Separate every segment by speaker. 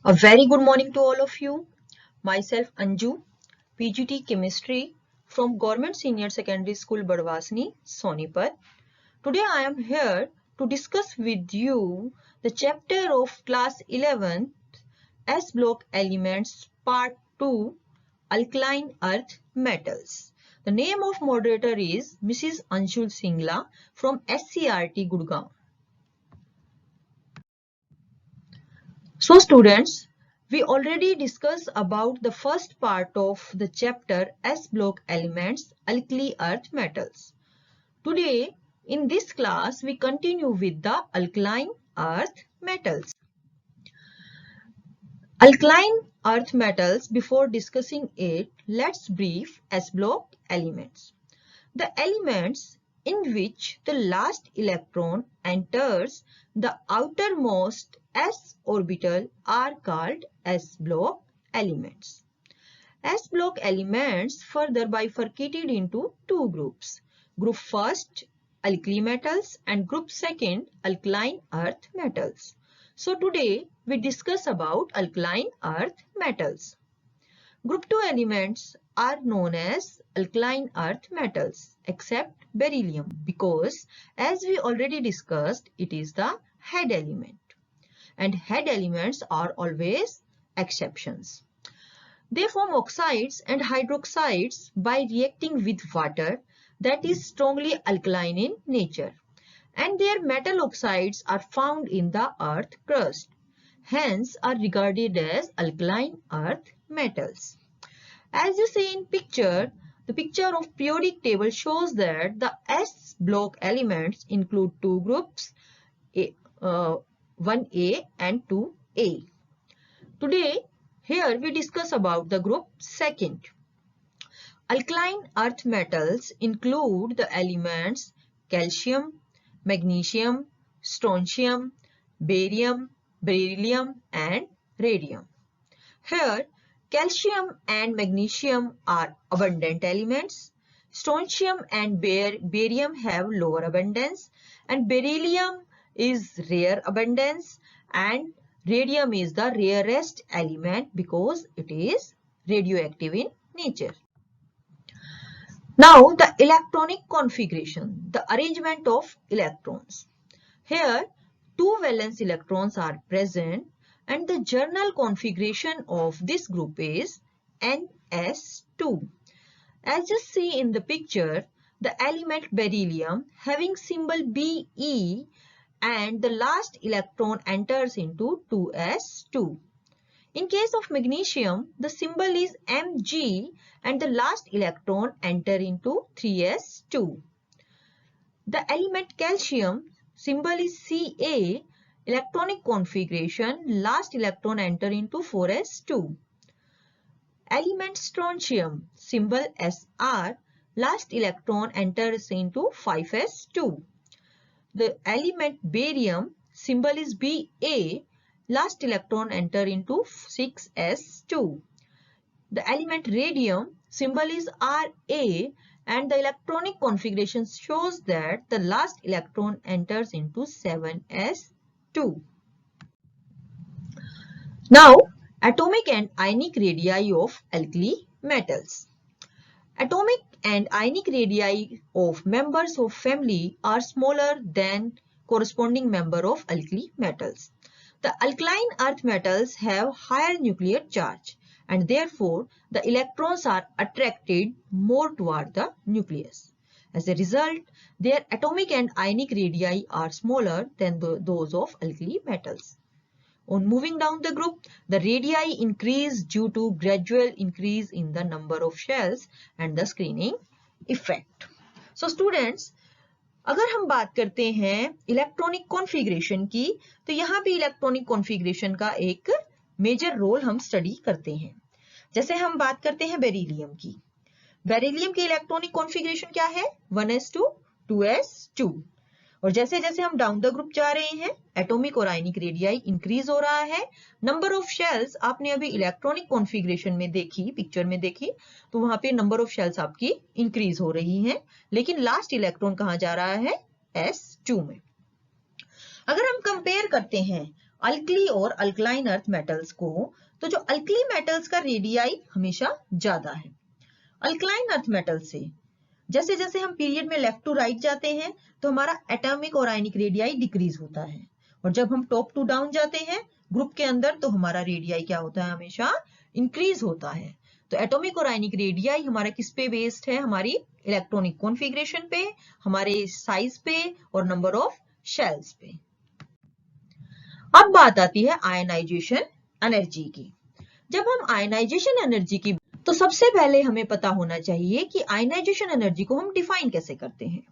Speaker 1: A very good morning to all of you. Myself Anju, PGT Chemistry from Government Senior Secondary School Badwasni, Sonipat. Today I am here to discuss with you the chapter of class 11 S block elements part 2 alkaline earth metals. The name of moderator is Mrs. Anshul Singla from SCRT Gurgaon. So students, we already discussed about the first part of the chapter S block elements, alkali earth metals. Today in this class we continue with the alkaline earth metals. Alkaline earth metals, before discussing it, let's brief S block elements. The elements in which the last electron enters the outermost s orbital are called S block elements. S block elements further bifurcated into two groups. Group first, alkali metals, and group second, alkaline earth metals. So today we discuss about alkaline earth metals. Group 2 elements are known as alkaline earth metals except beryllium because, as we already discussed, it is the head element and head elements are always exceptions. They form oxides and hydroxides by reacting with water that is strongly alkaline in nature, and their metal oxides are found in the earth crust, hence are regarded as alkaline earth metals. As you see in picture, the picture of periodic table shows that the S block elements include two groups, 1A and 2A. Today, here we discuss about the group second. Alkaline earth metals include the elements calcium, magnesium, strontium, barium, beryllium and radium. Here, calcium and magnesium are abundant elements. Strontium and barium have lower abundance, and beryllium is rare abundance, and radium is the rarest element because it is radioactive in nature. Now the electronic configuration, the arrangement of electrons. Here two valence electrons are present and the general configuration of this group is Ns2. As you see in the picture, the element beryllium having symbol Be and the last electron enters into 2s2. In case of magnesium, the symbol is Mg and the last electron enter into 3s2. The element calcium, symbol is Ca, electronic configuration, last electron enter into 4s2. Element strontium, symbol Sr, last electron enters into 5s2. The element barium, symbol is Ba, last electron enter into 6s2. The element radium, symbol is Ra, and the electronic configuration shows that the last electron enters into 7s2. Now, atomic and ionic radii of alkali metals. Atomic and ionic radii of members of family are smaller than corresponding member of alkali metals. The alkaline earth metals have higher nuclear charge and therefore the electrons are attracted more toward the nucleus. As a result, their atomic and ionic radii are smaller than those of alkali metals. On moving down the group, the radii increase due to gradual increase in the number of shells and the screening effect. So students, अगर हम बात करते हैं electronic configuration की, तो यहाँ पे electronic configuration का एक मेजर रोल हम स्टडी करते हैं. जैसे हम बात करते हैं बेरिलियम की. बेरिलियम की इलेक्ट्रॉनिक कॉन्फ़िगरेशन क्या है? 1s2 2s2. और जैसे जैसे हम डाउन द ग्रुप जा रहे हैं, एटॉमिक और आयनिक रेडियाई इंक्रीज हो रहा है. नंबर ऑफ शेल्स आपने अभी इलेक्ट्रॉनिक कॉन्फ़िगरेशन में देखी, पिक्चर में देखी, तो वहां पे नंबर ऑफ शेल्स आपकी इंक्रीज हो रही हैं, लेकिन लास्ट इलेक्ट्रॉन कहां जा रहा है? s2 में. अगर हम कंपेयर करते हैं अल्कली और अल्कलाइन अर्थ मेटल्स को, तो जो अल्कली मेटल्स का रेडियाई हमेशा ज्यादा है अल्कलाइन अर्थ मेटल से। जैसे जैसे हम पीरियड में लेफ्ट टू राइट जाते हैं तो हमारा एटॉमिक और आयनिक रेडियाई डिक्रीज होता है, और जब हम टॉप टू डाउन जाते हैं ग्रुप के अंदर तो हमारा रेडियाई क्या होता है, हमेशा इंक्रीज होता है। तो एटॉमिक और आयनिक रेडियाई हमारा किस पे बेस्ड है, हमारी इलेक्ट्रॉनिक कॉन्फ़िगरेशन पे, हमारे साइज पे और नंबर ऑफ शेल्स पे। अब बात आती है आयनाइजेशन एनर्जी की। जब हम आयनाइजेशन एनर्जी की, तो सबसे पहले हमें पता होना चाहिए कि आयनाइजेशन एनर्जी को हम डिफाइन कैसे करते हैं।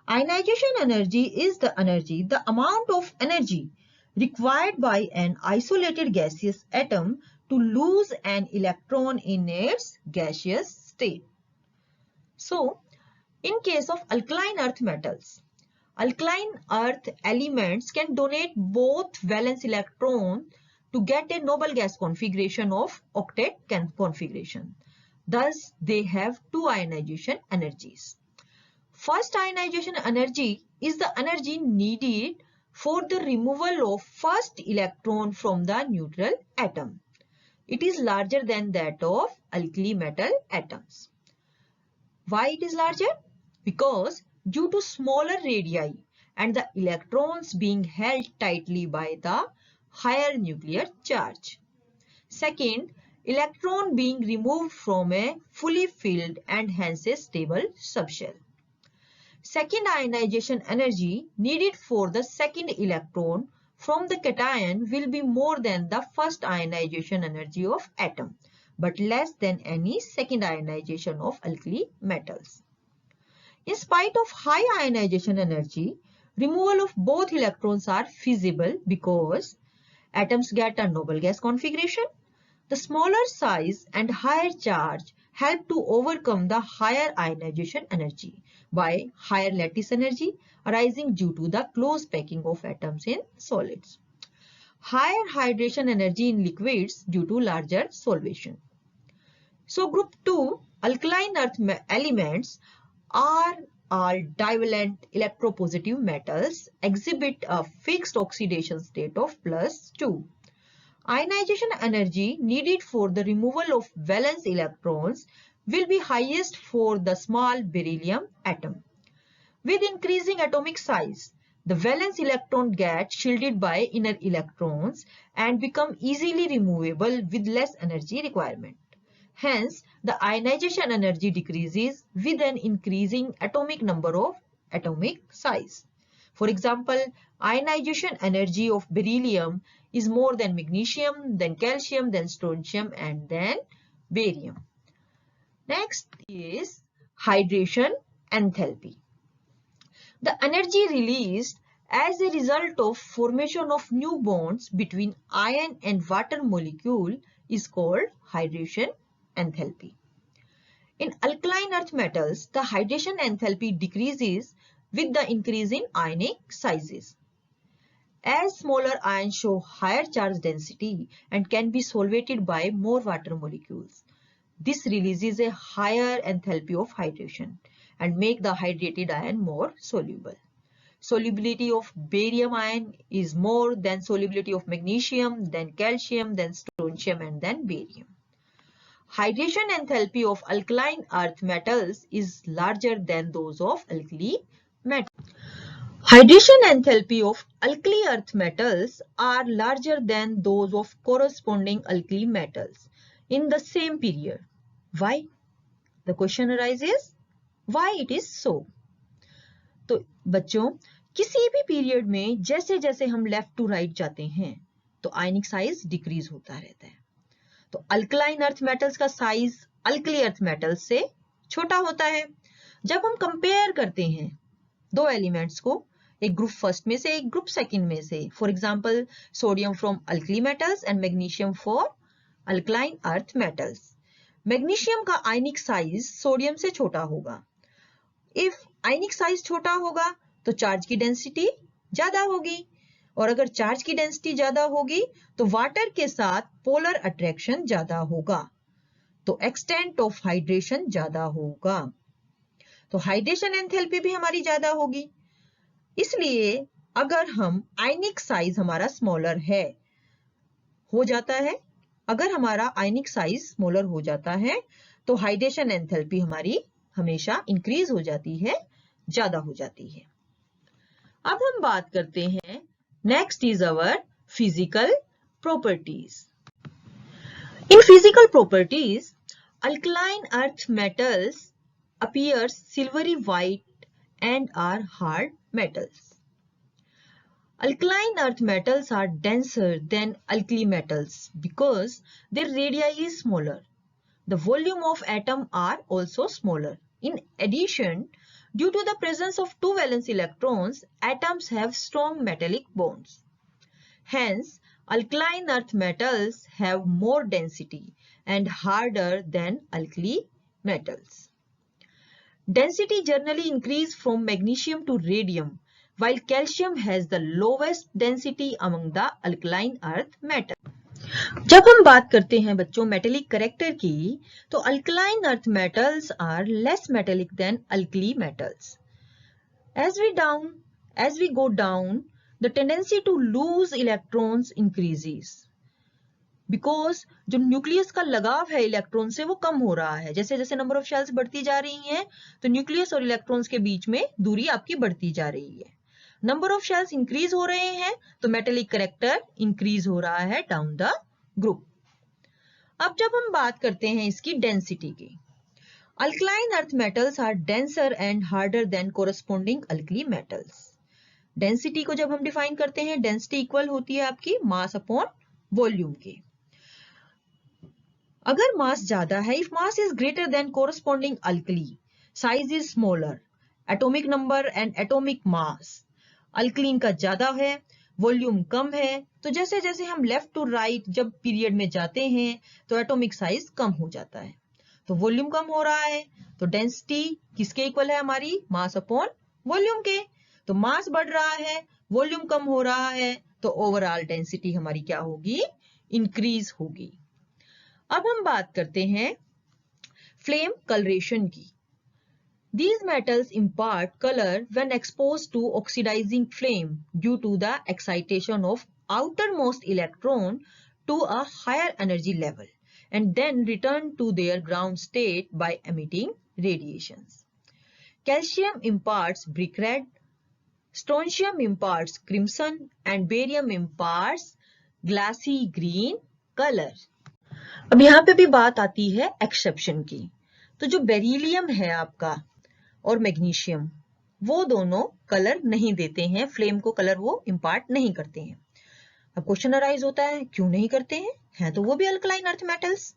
Speaker 1: Ionisation energy is the energy, the amount of energy required by an isolated gaseous atom to lose an electron in its gaseous state. So, in case of alkaline earth metals, alkaline earth elements can donate both valence electron to get a noble gas configuration of octet configuration. Thus, they have two ionization energies. First ionization energy is the energy needed for the removal of first electron from the neutral atom. It is larger than that of alkali metal atoms. Why it is larger? Because due to smaller radii and the electrons being held tightly by the higher nuclear charge. Second, electron being removed from a fully filled and hence a stable subshell. Second ionization energy needed for the second electron from the cation will be more than the first ionization energy of atom, but less than any second ionization of alkali metals. In spite of high ionization energy, removal of both electrons are feasible because atoms get a noble gas configuration. The smaller size and higher charge help to overcome the higher ionization energy by higher lattice energy arising due to the close packing of atoms in solids. Higher hydration energy in liquids due to larger solvation. So group 2 alkaline earth elements are all divalent electropositive metals, exhibit a fixed oxidation state of +2. Ionization energy needed for the removal of valence electrons will be highest for the small beryllium atom. With increasing atomic size, the valence electron gets shielded by inner electrons and become easily removable with less energy requirement. Hence, the ionization energy decreases with an increasing atomic number of atomic size. For example, ionization energy of beryllium is more than magnesium, then calcium, then strontium, and then barium. Next is hydration enthalpy. The energy released as a result of formation of new bonds between iron and water molecule is called hydration enthalpy. In alkaline earth metals, the hydration enthalpy decreases with the increase in ionic sizes. As smaller ions show higher charge density and can be solvated by more water molecules, this releases a higher enthalpy of hydration and make the hydrated ion more soluble. Solubility of barium ion is more than solubility of magnesium, then calcium, then strontium, and then barium. Hydration enthalpy of alkaline earth metals is larger than those of alkali metals. Hydration enthalpy of alkali earth metals are larger than those of corresponding alkali metals in the same period. Why? The question arises, why it is so? तो बच्चों, किसी भी period में जैसे जैसे हम left to right जाते हैं तो आयनिक साइज डिक्रीज होता रहता है। तो अल्कलाइन अर्थ मेटल्स का साइज अल्कली अर्थ मेटल्स से छोटा होता है। जब हम कंपेयर करते हैं दो एलिमेंट्स को, एक ग्रुप फर्स्ट में से एक ग्रुप सेकंड में से, for example sodium from alkali metals and magnesium for alkaline earth metals, magnesium का आयनिक साइज सोडियम से छोटा होगा। इफ आयनिक साइज छोटा होगा तो चार्ज की डेंसिटी ज्यादा होगी, और अगर चार्ज की डेंसिटी ज्यादा होगी तो वाटर के साथ पोलर अट्रैक्शन ज्यादा होगा, तो एक्सटेंट ऑफ हाइड्रेशन ज्यादा होगा, तो हाइड्रेशन एंथैल्पी भी हमारी ज्यादा होगी। इसलिए अगर हम आयनिक साइज हमारा स्मॉलर है, हो जाता है, अगर हमारा आयनिक साइज स्मॉलर हो जाता है तो हाइड्रेशन एंथैल्पी हमारी हमेशा इंक्रीज हो जाती है, ज्यादा हो जाती है। अब हम बात करते हैं, next is our physical properties. In physical properties, alkaline earth metals appears silvery white and are hard metals. Alkaline earth metals are denser than alkali metals because their radii is smaller. The volume of atom are also smaller. In addition, due to the presence of two valence electrons, atoms have strong metallic bonds. Hence, alkaline earth metals have more density and harder than alkali metals. Density generally increase from magnesium to radium, while calcium has the lowest density among the alkaline earth metals. जब हम बात करते हैं बच्चों metallic character की, तो alkaline earth metals are less metallic than alkali metals. As we go down, the tendency to lose electrons increases. Because जो nucleus का लगाव है इलेक्ट्रॉन से वो कम हो रहा है. जैसे जैसे नंबर ऑफ शेल्स बढ़ती जा रही हैं तो न्यूक्लियस और इलेक्ट्रॉन्स के बीच में दूरी आपकी बढ़ती जा रही है. नंबर ऑफ शेल्स इंक्रीज हो रहे हैं तो मेटेलिक कैरेक्टर इंक्रीज हो रहा है डाउन द ग्रुप. अब जब हम बात करते हैं इसकी डेंसिटी की, alkaline earth metals are denser and harder than corresponding alkali metals. Density को जब हम डिफाइन करते हैं, डेंसिटी इक्वल होती है आपकी मास अपॉन वॉल्यूम की. अगर मास ज्यादा है, if mass is greater than corresponding alkali, size is smaller, atomic number and atomic mass alkaline का ज्यादा है, वॉल्यूम कम है, तो जैसे जैसे हम लेफ्ट टू राइट जब पीरियड में जाते हैं तो एटॉमिक साइज कम हो जाता है, तो वॉल्यूम कम हो रहा है, तो डेंसिटी किसके इक्वल है हमारी, मास अपॉन वॉल्यूम के. तो मास बढ़ रहा है, वॉल्यूम कम हो रहा है, तो ओवरऑल डेंसिटी हमारी क्या होगी, इंक्रीज होगी. अब हम बात करते हैं फ्लेम कलरेशन की. These metals impart color when exposed to oxidizing flame due to the excitation of outermost electron to a higher energy level and then return to their ground state by emitting radiations. Calcium imparts brick red, strontium imparts crimson and barium imparts glassy green color. अब यहाँ पे भी बात आती है exception की. तो जो बेरिलियम है आपका और मैग्नीशियम, वो दोनों कलर नहीं देते हैं, फ्लेम को कलर वो इंपार्ट नहीं करते हैं. अब क्वेश्चन अराइज होता है क्यों नहीं करते हैं तो वो भी अल्कलाइन अर्थ मेटल्स.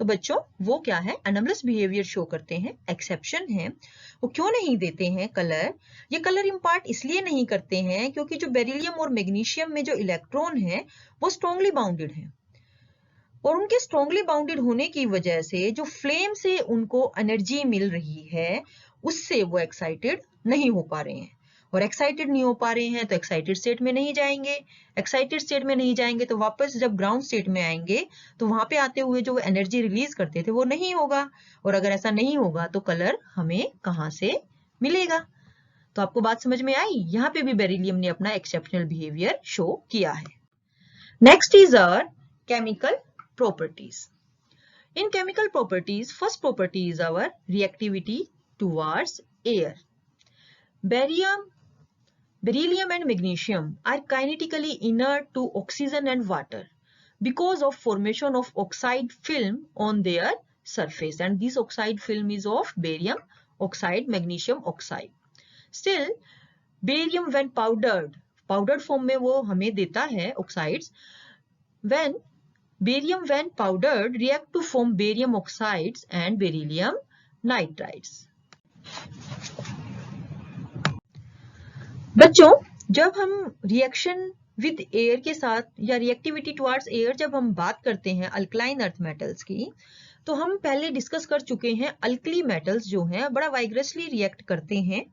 Speaker 1: तो बच्चों वो क्या है, एनोमलस बिहेवियर शो करते हैं, एक्सेप्शन है. वो क्यों नहीं देते हैं कलर, ये कलर इंपार्ट इसलिए नहीं करते हैं क्योंकि जो बेरिलियम और मैग्नीशियम में जो इलेक्ट्रॉन है वो स्ट्रॉन्गली बाउंडेड है, और उनके स्ट्रॉन्गली बाउंडेड होने की वजह से जो फ्लेम से उनको एनर्जी मिल रही है उससे वो एक्साइटेड नहीं हो पा रहे हैं. और एक्साइटेड नहीं हो पा रहे हैं तो एक्साइटेड स्टेट में नहीं जाएंगे. एक्साइटेड स्टेट में नहीं जाएंगे तो वापस जब ग्राउंड स्टेट में आएंगे तो वहां पे आते हुए जो एनर्जी रिलीज करते थे वो नहीं होगा. और अगर ऐसा नहीं होगा तो कलर हमें कहां से मिलेगा. तो आपको बात समझ में आई. यहाँ पे भी बेरिलियम ने अपना एक्सेप्शनल बिहेवियर शो किया है. Next is our chemical properties. In chemical properties, first property is our reactivity towards air. Beryllium and magnesium are kinetically inert to oxygen and water because of formation of oxide film on their surface, and this oxide film is of barium oxide, magnesium oxide. Still, barium when powdered form में वो हमें देता है oxides. Barium when powdered react to form barium oxides and beryllium nitrides. बच्चों जब हम reaction with air के साथ या रिएक्टिविटी टुवर्ड्स एयर जब हम बात करते हैं अल्कलाइन अर्थ मेटल्स की, तो हम पहले डिस्कस कर चुके हैं अल्कली मेटल्स जो हैं बड़ा वाइग्रसली रिएक्ट करते हैं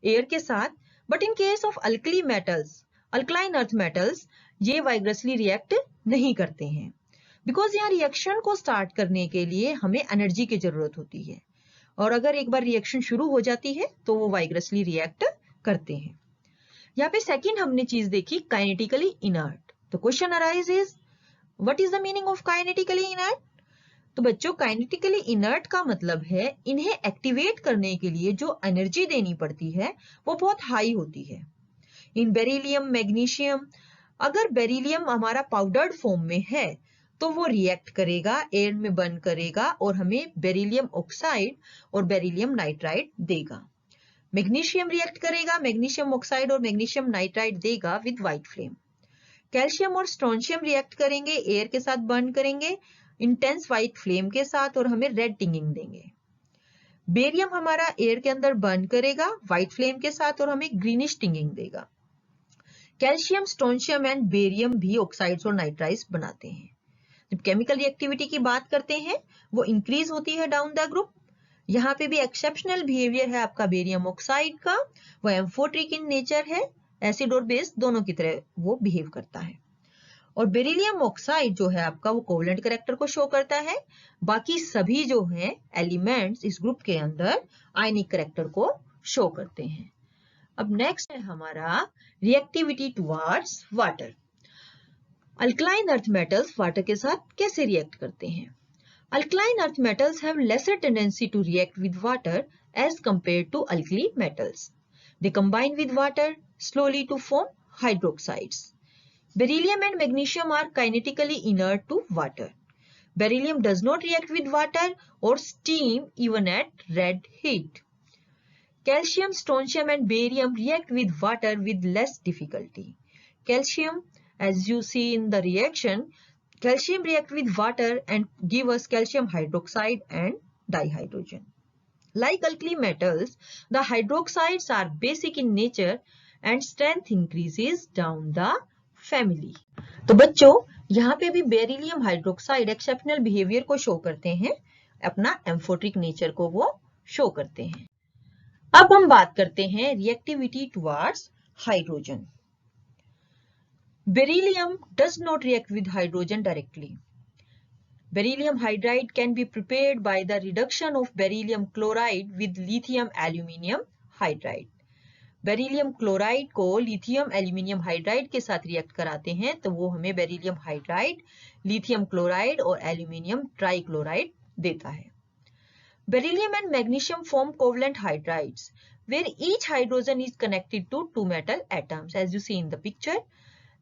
Speaker 1: एयर के साथ. But in case of alkali metals, alkaline earth metals, ये वाइग्रसली रिएक्ट नहीं करते हैं. बिकॉज यहाँ रिएक्शन को स्टार्ट करने के लिए हमें एनर्जी की जरूरत होती है, और अगर एक बार रिएक्शन शुरू हो जाती है तो वो वाइग्रसली रिएक्ट करते हैं. यहाँ पे सेकंड हमने चीज देखी काइनेटिकली इनर्ट। तो question arise is what is the meaning of kinetically inert? तो बच्चों काइनेटिकली इनर्ट का मतलब है इन्हें एक्टिवेट करने के लिए जो एनर्जी देनी पड़ती है वो बहुत हाई होती है। इन बेरिलियम मैग्नीशियम, अगर बेरिलियम हमारा पाउडर्ड फॉर्म में है तो वो रिएक्ट करेगा, एयर में बर्न करेगा और हमें बेरिलियम ऑक्साइड और बेरिलियम नाइट्राइड देगा। मैग्नीशियम रिएक्ट करेगा, मैग्नीशियम ऑक्साइड और मैग्नीशियम नाइट्राइड देगा विद व्हाइट फ्लेम। कैल्शियम और स्ट्रोंशियम रिएक्ट करेंगे, एयर के साथ बर्न करेंगे इंटेंस व्हाइट फ्लेम के साथ और हमें रेड टिंगिंग देंगे। बेरियम हमारा एयर के अंदर बर्न करेगा व्हाइट फ्लेम के साथ और हमें ग्रीनिश टिंगिंग देगा। कैल्शियम, स्ट्रोंशियम एंड बेरियम भी ऑक्साइड्स और नाइट्राइड्स बनाते हैं। जब केमिकल रिएक्टिविटी की बात करते हैं वो इंक्रीज होती है डाउन द ग्रुप। यहाँ पे भी एक्सेप्शनल बिहेवियर है आपका बेरियम ऑक्साइड का, वो एम्फोट्रिक इन नेचर है, एसिड और बेस दोनों की तरह वो बिहेव करता है। और बेरिलियम ऑक्साइड जो है आपका वो कोवलेंट कैरेक्टर को शो करता है। बाकी सभी जो हैं एलिमेंट्स इस ग्रुप के अंदर आयनिक कैरेक्टर को शो करते हैं। अब नेक्स्ट है हमारा reactivity towards water. Alkaline earth metals water के साथ कैसे रिएक्ट करते हैं? Alkaline earth metals have lesser tendency to react with water as compared to alkali metals. They combine with water slowly to form hydroxides. Beryllium and magnesium are kinetically inert to water. Beryllium does not react with water or steam even at red heat. Calcium, strontium and barium react with water with less difficulty. Calcium, as you see in the reaction, calcium react with water and give us calcium hydroxide and dihydrogen. Like alkali metals, the hydroxides are basic in nature and strength increases down the family. तो बच्चों यहाँ पे भी beryllium hydroxide exceptional behaviour को show करते हैं, अपना amphoteric nature को वो शो करते हैं। अब हम बात करते हैं reactivity towards hydrogen. Beryllium does not react with hydrogen directly. Beryllium hydride can be prepared by the reduction of beryllium chloride with lithium aluminium hydride. Beryllium chloride को लिथियम एल्यूमिनियम हाइड्राइड के साथ रिएक्ट कराते हैं तो वो हमें beryllium hydride, lithium chloride और aluminium trichloride देता है। Beryllium and magnesium form covalent hydrides where each hydrogen is connected to two metal atoms as you see in the picture.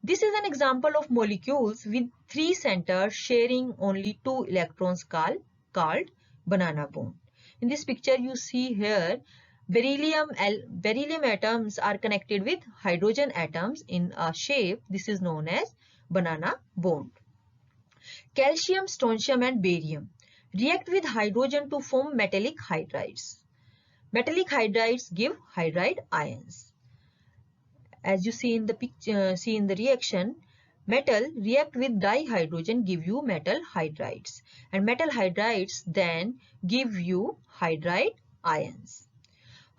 Speaker 1: This is an example of molecules with three centers sharing only two electrons called banana bond. In this picture you see here beryllium atoms are connected with hydrogen atoms in a shape. This is known as banana bond. Calcium, strontium and barium react with hydrogen to form metallic hydrides. Metallic hydrides give hydride ions. As you see in the picture, see in the reaction, metal react with dihydrogen give you metal hydrides, and metal hydrides then give you hydride ions.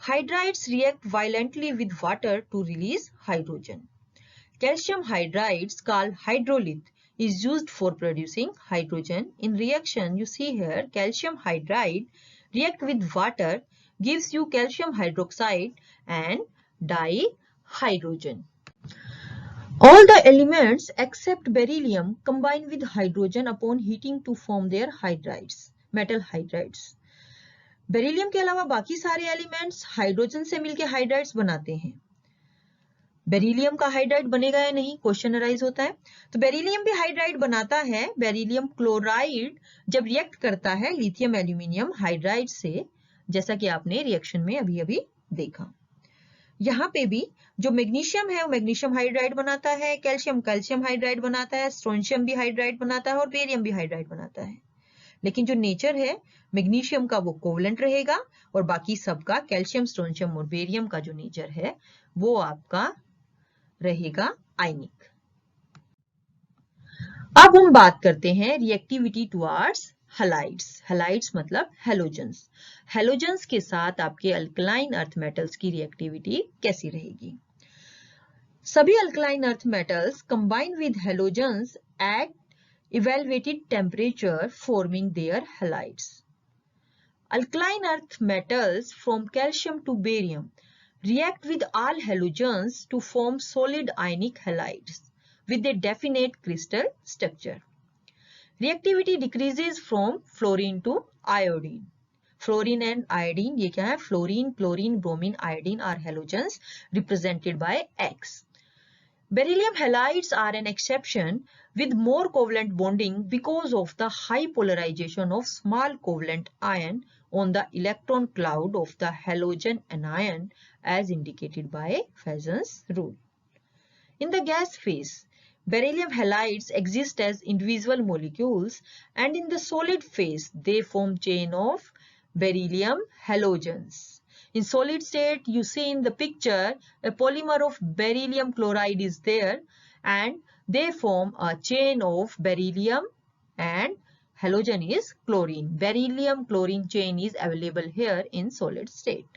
Speaker 1: Hydrides react violently with water to release hydrogen. Calcium hydrides called hydrolith is used for producing hydrogen. In reaction, you see here calcium hydride react with water gives you calcium hydroxide and dihydrogen. All the elements except beryllium combine with hydrogen upon heating to form their hydrides, metal hydrides. Beryllium के अलावा बाकी सारे elements hydrogen से मिलकर hydrides बनाते हैं। Beryllium का hydride बनेगा या नहीं क्वेश्चन अराइज होता है। तो बेरिलियम भी हाइड्राइड बनाता है। बेरिलियम क्लोराइड जब रिएक्ट करता है लिथियम एल्यूमिनियम हाइड्राइड से, जैसा कि आपने रिएक्शन में अभी अभी देखा। यहाँ पे भी जो मैग्नीशियम है वो मैग्नीशियम हाइड्राइड बनाता है, कैल्शियम कैल्शियम हाइड्राइड बनाता है, स्ट्रोंशियम भी हाइड्राइड बनाता है और बेरियम भी हाइड्राइड बनाता है। लेकिन जो नेचर है मैग्नीशियम का वो कोवलेंट रहेगा और बाकी सबका कैल्शियम, स्ट्रोंशियम और बेरियम का जो नेचर है वो आपका रहेगा आयनिक। अब हम बात करते हैं रिएक्टिविटी टुवर्ड्स हैलाइड्स। हैलाइड्स मतलब हैलोजेंस। हैलोजेंस के साथ आपके अल्कलाइन अर्थ मेटल्स की रिएक्टिविटी कैसी रहेगी? सभी alkaline earth metals combine with halogens at evaluated temperature forming their halides. Alkaline earth metals from calcium to barium react with all halogens to form solid ionic halides with a definite crystal structure. Reactivity decreases from fluorine to iodine. Fluorine and iodine, ये क्या है? Fluorine, chlorine, bromine, iodine are halogens represented by X. Beryllium halides are an exception with more covalent bonding because of the high polarization of small covalent ion on the electron cloud of the halogen anion as indicated by Fason's rule. In the gas phase, beryllium halides exist as individual molecules, and in the solid phase they form chain of beryllium halogens. In solid state, you see in the picture a polymer of beryllium chloride is there and they form a chain of beryllium and halogen is chlorine. Beryllium chlorine chain is available here in solid state.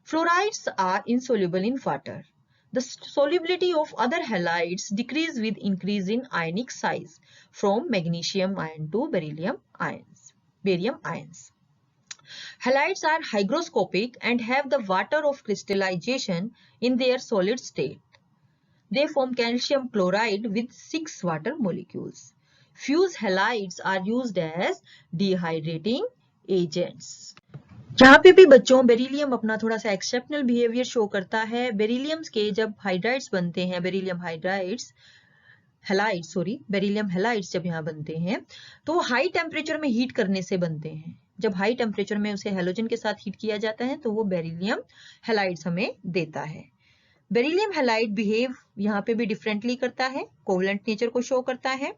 Speaker 1: Fluorides are insoluble in water. The solubility of other halides decrease with increase in ionic size from magnesium ion to barium ions. Halides are hygroscopic and have the water of crystallization in their solid state. They form calcium chloride with 6 water molecules. Fused halides are used as dehydrating agents. यहाँ पे भी बच्चों beryllium अपना थोड़ा सा exceptional behaviour show करता है. बेरिलियम्स के जब हाइड्राइड्स बनते हैं, बेरिलियम हैलाइड्स जब यहाँ बनते हैं तो वो हाई टेम्परेचर में हीट करने से बनते हैं. जब हाई टेम्परेचर में उसे हैलोजन के साथ हीट किया जाता है तो वो बेरिलियम हैलाइड्स हमें देता है. बेरिलियम हैलाइड बिहेव यहाँ पे भी डिफरेंटली करता है, कोवलेंट नेचर को शो करता है.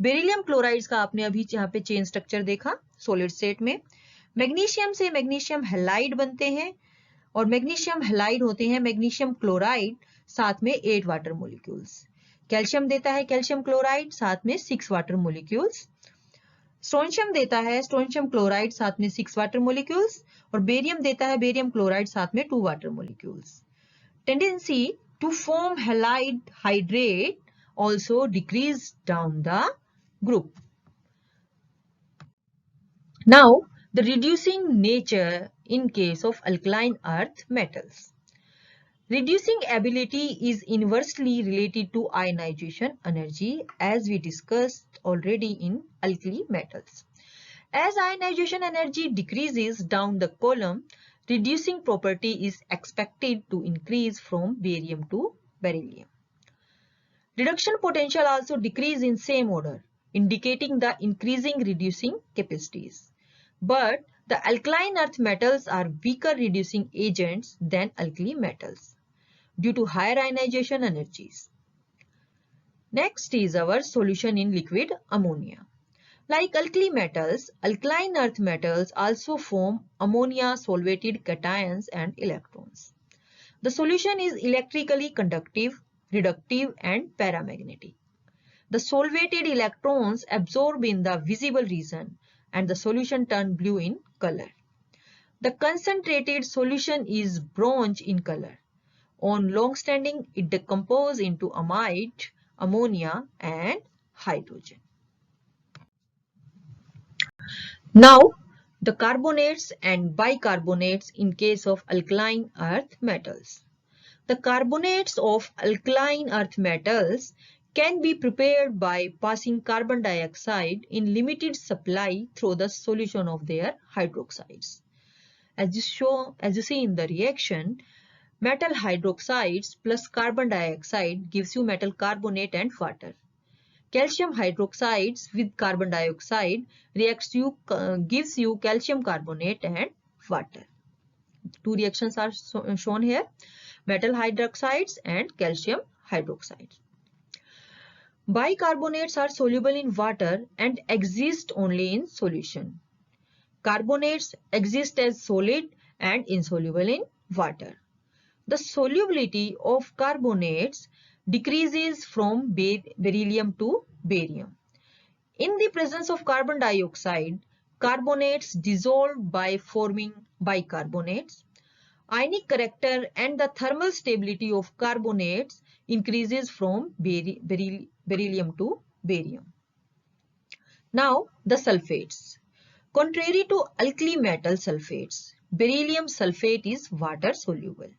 Speaker 1: बेरिलियम क्लोराइड्स का आपने अभी यहाँ पे चेन स्ट्रक्चर देखा सॉलिड स्टेट में. मैग्नीशियम से मैग्नीशियम हैलाइड बनते हैं और मैग्नीशियम हैलाइड होते हैं मैग्नीशियम क्लोराइड साथ में 8 वाटर मोलिक्यूल्स. कैल्शियम देता है कैल्शियम क्लोराइड साथ में 6 वाटर मोलिक्यूल्स. स्ट्रोंशियम देता है स्ट्रोंशियम क्लोराइड साथ में 6 वाटर मोलिक्यूल्स और बेरियम देता है बेरियम क्लोराइड साथ में 2 water molecules. Tendency to form halide hydrate also decrease down the group. Now, the reducing nature in case of alkaline earth metals. Reducing ability is inversely related to ionization energy as we discussed already in alkali metals. As ionization energy decreases down the column, reducing property is expected to increase from barium to beryllium. Reduction potential also decrease in same order, indicating the increasing reducing capacities. But the alkaline earth metals are weaker reducing agents than alkali metals due to higher ionization energies. Next is our solution in liquid ammonia. Like alkali metals, alkaline earth metals also form ammonia solvated cations and electrons. The solution is electrically conductive, reductive and paramagnetic. The solvated electrons absorb in the visible region and the solution turn blue in color. The concentrated solution is bronze in color. On long standing, it decomposes into amide, ammonia and hydrogen. Now, the carbonates and bicarbonates in case of alkaline earth metals. The carbonates of alkaline earth metals can be prepared by passing carbon dioxide in limited supply through the solution of their hydroxides. As you see in the reaction, metal hydroxides plus carbon dioxide gives you metal carbonate and water. Calcium hydroxides with carbon dioxide gives you calcium carbonate and water. Two reactions are shown here, metal hydroxides and calcium hydroxides. Bicarbonates are soluble in water and exist only in solution. Carbonates exist as solid and insoluble in water. The solubility of carbonates decreases from beryllium to barium. In the presence of carbon dioxide, carbonates dissolve by forming bicarbonates. Ionic character and the thermal stability of carbonates increases from beryllium to barium. Now, the sulfates. Contrary to alkali metal sulfates, beryllium sulfate is water soluble.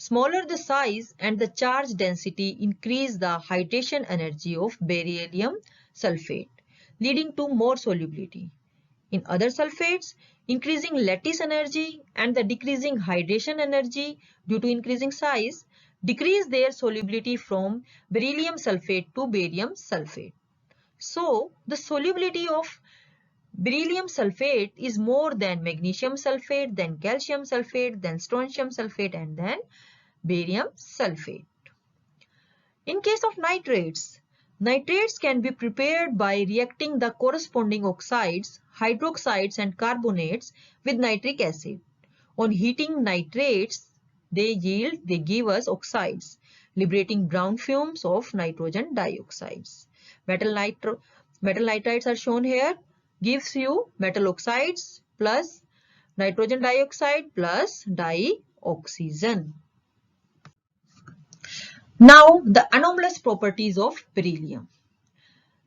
Speaker 1: Smaller the size and the charge density increase the hydration energy of beryllium sulfate, leading to more solubility. In other sulfates, increasing lattice energy and the decreasing hydration energy due to increasing size decrease their solubility from beryllium sulfate to barium sulfate. So, the solubility of beryllium sulfate is more than magnesium sulfate, then calcium sulfate, then strontium sulfate, and then barium sulfate. In case of nitrates, nitrates can be prepared by reacting the corresponding oxides, hydroxides and carbonates with nitric acid. On heating nitrates, they give us oxides, liberating brown fumes of nitrogen dioxides. Metal nitrites are shown here, gives you metal oxides plus nitrogen dioxide plus dioxygen. Now, the anomalous properties of beryllium.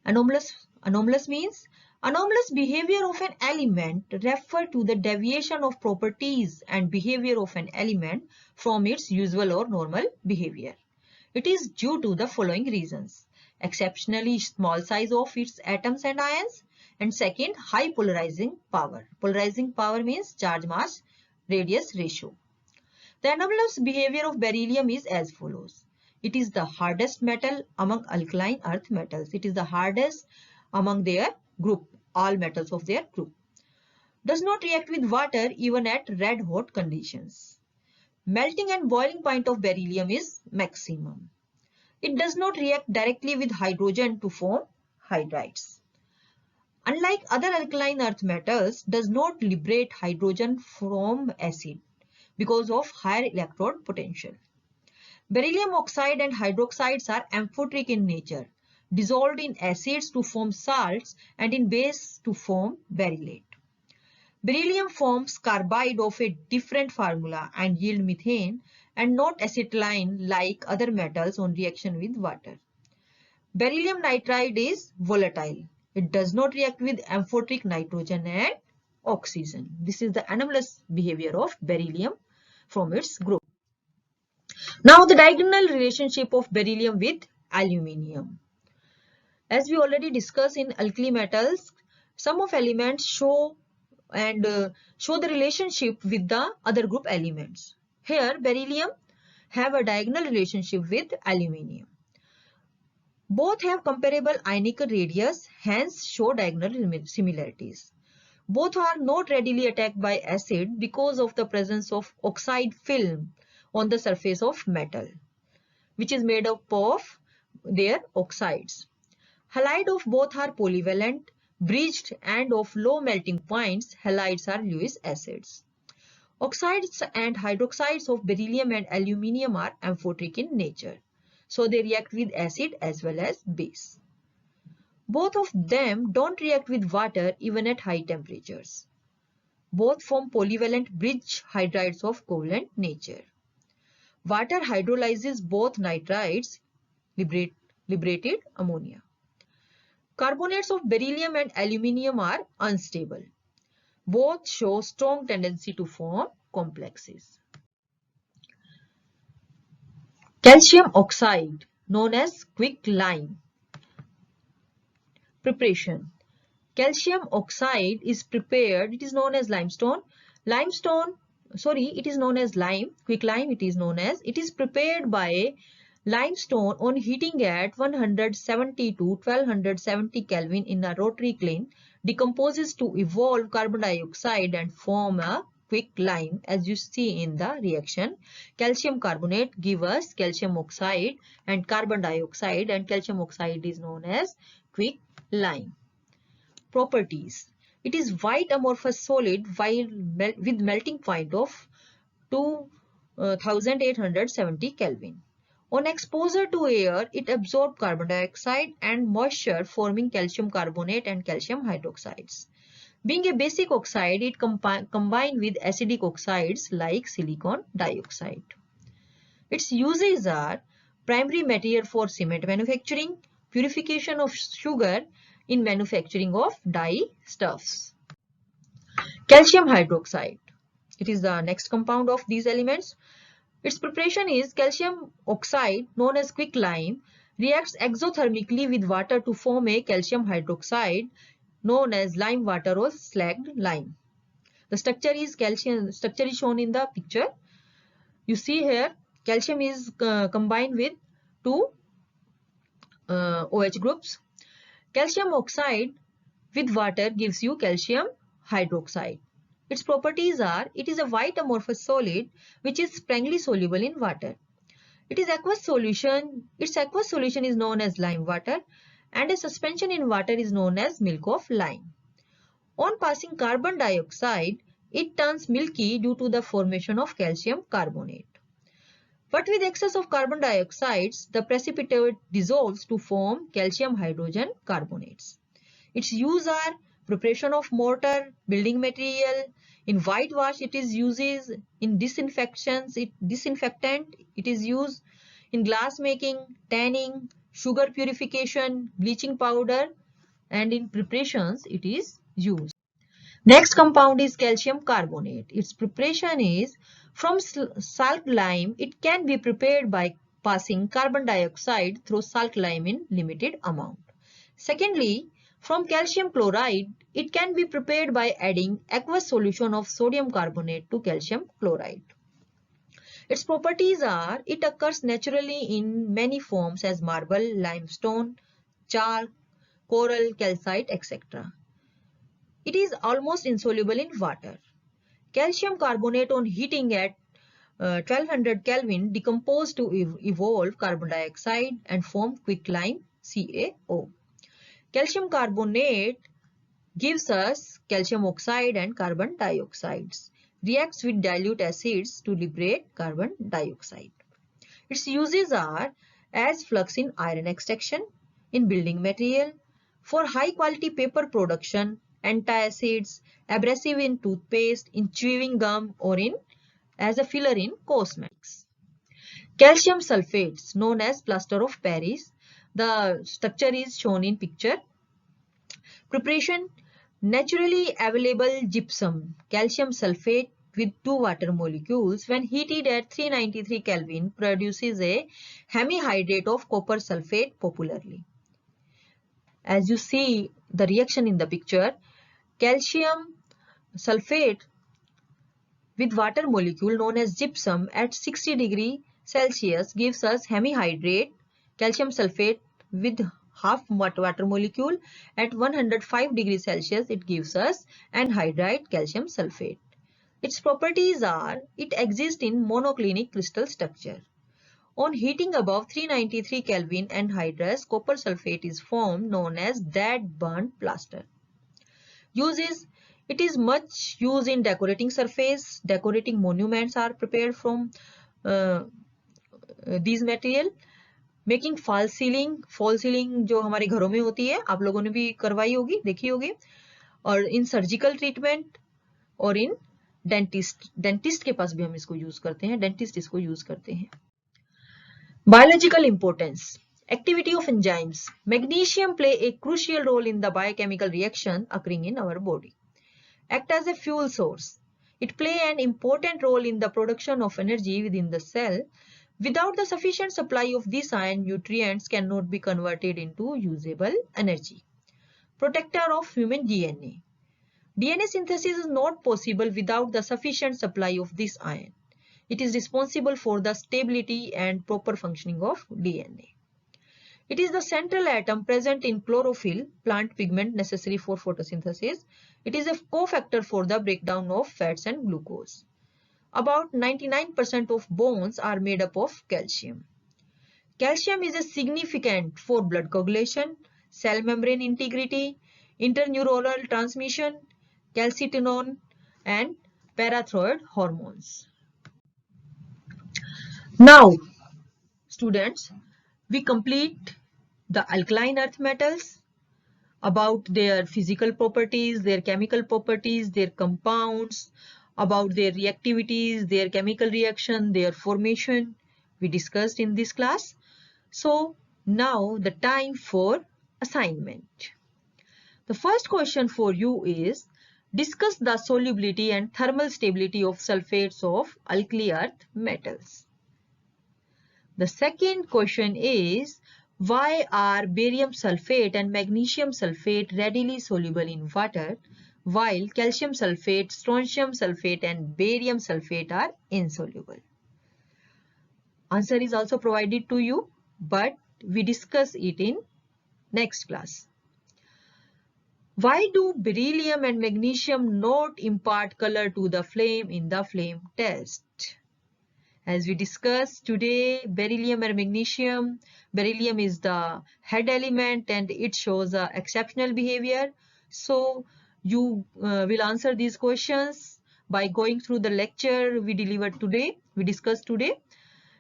Speaker 1: Anomalous means anomalous behavior of an element refer to the deviation of properties and behavior of an element from its usual or normal behavior. It is due to the following reasons: exceptionally small size of its atoms and ions, and second, high polarizing power. Polarizing power means charge mass radius ratio. The anomalous behavior of beryllium is as follows. It is the hardest metal among alkaline earth metals. It is the hardest among their group, all metals of their group. Does not react with water even at red hot conditions. Melting and boiling point of beryllium is maximum. It does not react directly with hydrogen to form hydrides. Unlike other alkaline earth metals, does not liberate hydrogen from acid because of higher electrode potential. Beryllium oxide and hydroxides are amphoteric in nature, dissolved in acids to form salts and in base to form berylate. Beryllium forms carbide of a different formula and yield methane and not acetylene like other metals on reaction with water. Beryllium nitride is volatile. It does not react with amphoteric nitrogen and oxygen. This is the anomalous behavior of beryllium from its group. Now the diagonal relationship of beryllium with aluminium. As we already discussed in alkali metals, some of elements show the relationship with the other group elements. Here beryllium have a diagonal relationship with aluminium. Both have comparable ionic radius, hence show diagonal similarities. Both are not readily attacked by acid because of the presence of oxide film on the surface of metal, which is made up of their oxides. Halide of both are polyvalent, bridged and of low melting points. Halides are Lewis acids. Oxides and hydroxides of beryllium and aluminium are amphoteric in nature, so they react with acid as well as base. Both of them don't react with water even at high temperatures. Both form polyvalent bridge hydrides of covalent nature. Water hydrolyzes both nitrides, liberated ammonia. Carbonates of beryllium and aluminium are unstable. Both show strong tendency to form complexes. Calcium oxide, known as quicklime. Preparation. Calcium oxide is prepared, it is known as limestone. It is known as lime, quicklime it is known as. It is prepared by limestone on heating at 170 to 1270 Kelvin in a rotary kiln, decomposes to evolve carbon dioxide and form a quicklime. As you see in the reaction, calcium carbonate give us calcium oxide and carbon dioxide, and calcium oxide is known as quicklime. Properties. It is white amorphous solid with melting point of 2870 Kelvin. On exposure to air, it absorbs carbon dioxide and moisture, forming calcium carbonate and calcium hydroxides. Being a basic oxide, it combines with acidic oxides like silicon dioxide. Its uses are primary material for cement manufacturing, purification of sugar in manufacturing of dye stuffs. Calcium hydroxide. It is the next compound of these elements. Its preparation is calcium oxide, known as quicklime, reacts exothermically with water to form a calcium hydroxide, known as lime water or slagged lime. The structure is shown in the picture. You see here, calcium is combined with two OH groups. Calcium oxide with water gives you calcium hydroxide. Its properties are, it is a white amorphous solid which is strongly soluble in water. Its aqueous solution is known as lime water, and a suspension in water is known as milk of lime. On passing carbon dioxide, it turns milky due to the formation of calcium carbonate. But with excess of carbon dioxides, the precipitate dissolves to form calcium hydrogen carbonates. Its use are preparation of mortar, building material. In whitewash, it is used in disinfectant. It is used in glass making, tanning, sugar purification, bleaching powder, and in preparations it is used. Next compound is calcium carbonate. Its preparation is from salt lime. It can be prepared by passing carbon dioxide through salt lime in limited amount. Secondly, from calcium chloride, it can be prepared by adding aqueous solution of sodium carbonate to calcium chloride. Its properties are, it occurs naturally in many forms as marble, limestone, chalk, coral, calcite, etc. It is almost insoluble in water. Calcium carbonate on heating at 1200 Kelvin decompose to evolve carbon dioxide and form quicklime CaO. Calcium carbonate gives us calcium oxide and carbon dioxides. Reacts with dilute acids to liberate carbon dioxide. Its uses are as flux in iron extraction, in building material, for high quality paper production, antacids, abrasive in toothpaste, in chewing gum, or in as a filler in cosmetics. Calcium sulfates, known as plaster of Paris. The structure is shown in picture. Preparation, naturally available gypsum, calcium sulfate with two water molecules, when heated at 393 Kelvin, produces a hemihydrate of copper sulfate popularly. As you see the reaction in the picture, calcium sulfate with water molecule known as gypsum at 60 degree Celsius gives us hemihydrate calcium sulfate with half water molecule. At 105 degrees Celsius it gives us anhydride calcium sulfate. Its properties are, it exists in monoclinic crystal structure. On heating above 393 Kelvin, anhydrous copper sulfate is formed, known as dead burnt plaster. Uses, it is much used in decorating surface. Decorating monuments are prepared from these material. Making false ceiling जो हमारे घरों में होती है, आप लोगों ने भी करवाई होगी, देखी होगी. और इन सर्जिकल ट्रीटमेंट और इन डेंटिस्ट के पास भी हम इसको यूज करते हैं, डेंटिस्ट इसको यूज करते हैं. Biological importance. Activity of enzymes. Magnesium play a crucial role in the biochemical reaction occurring in our body. Act as a fuel source. It play an important role in the production of energy within the cell. Without the sufficient supply of these iron, nutrients cannot be converted into usable energy. Protector of human DNA. DNA synthesis is not possible without the sufficient supply of this iron. It is responsible for the stability and proper functioning of DNA. It is the central atom present in chlorophyll, plant pigment necessary for photosynthesis. It is a cofactor for the breakdown of fats and glucose. About 99% of bones are made up of calcium. Calcium is a significant for blood coagulation, cell membrane integrity, interneuronal transmission, calcitonin, and parathyroid hormones. Now, students, we complete the alkaline earth metals, about their physical properties, their chemical properties, their compounds, about their reactivities, their chemical reaction, their formation, we discussed in this class. So now the time for assignment. The first question for you is, discuss the solubility and thermal stability of sulfates of alkali earth metals. The second question is, why are barium sulfate and magnesium sulfate readily soluble in water, while calcium sulfate, strontium sulfate and barium sulfate are insoluble? Answer is also provided to you, but we discuss it in next class. Why do beryllium and magnesium not impart color to the flame in the flame test? As we discussed today, beryllium and magnesium, beryllium is the head element and it shows exceptional behavior. So you will answer these questions by going through the lecture we delivered today, we discussed today,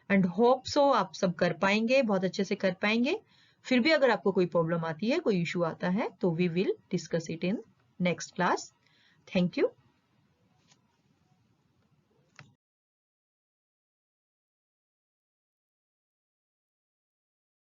Speaker 1: and hope so आप सब कर पाएंगे, बहुत अच्छे से कर पाएंगे. फिर भी अगर आपको कोई प्रॉब्लम आती है, कोई इशू आता है, तो we will discuss it in next class. Thank you.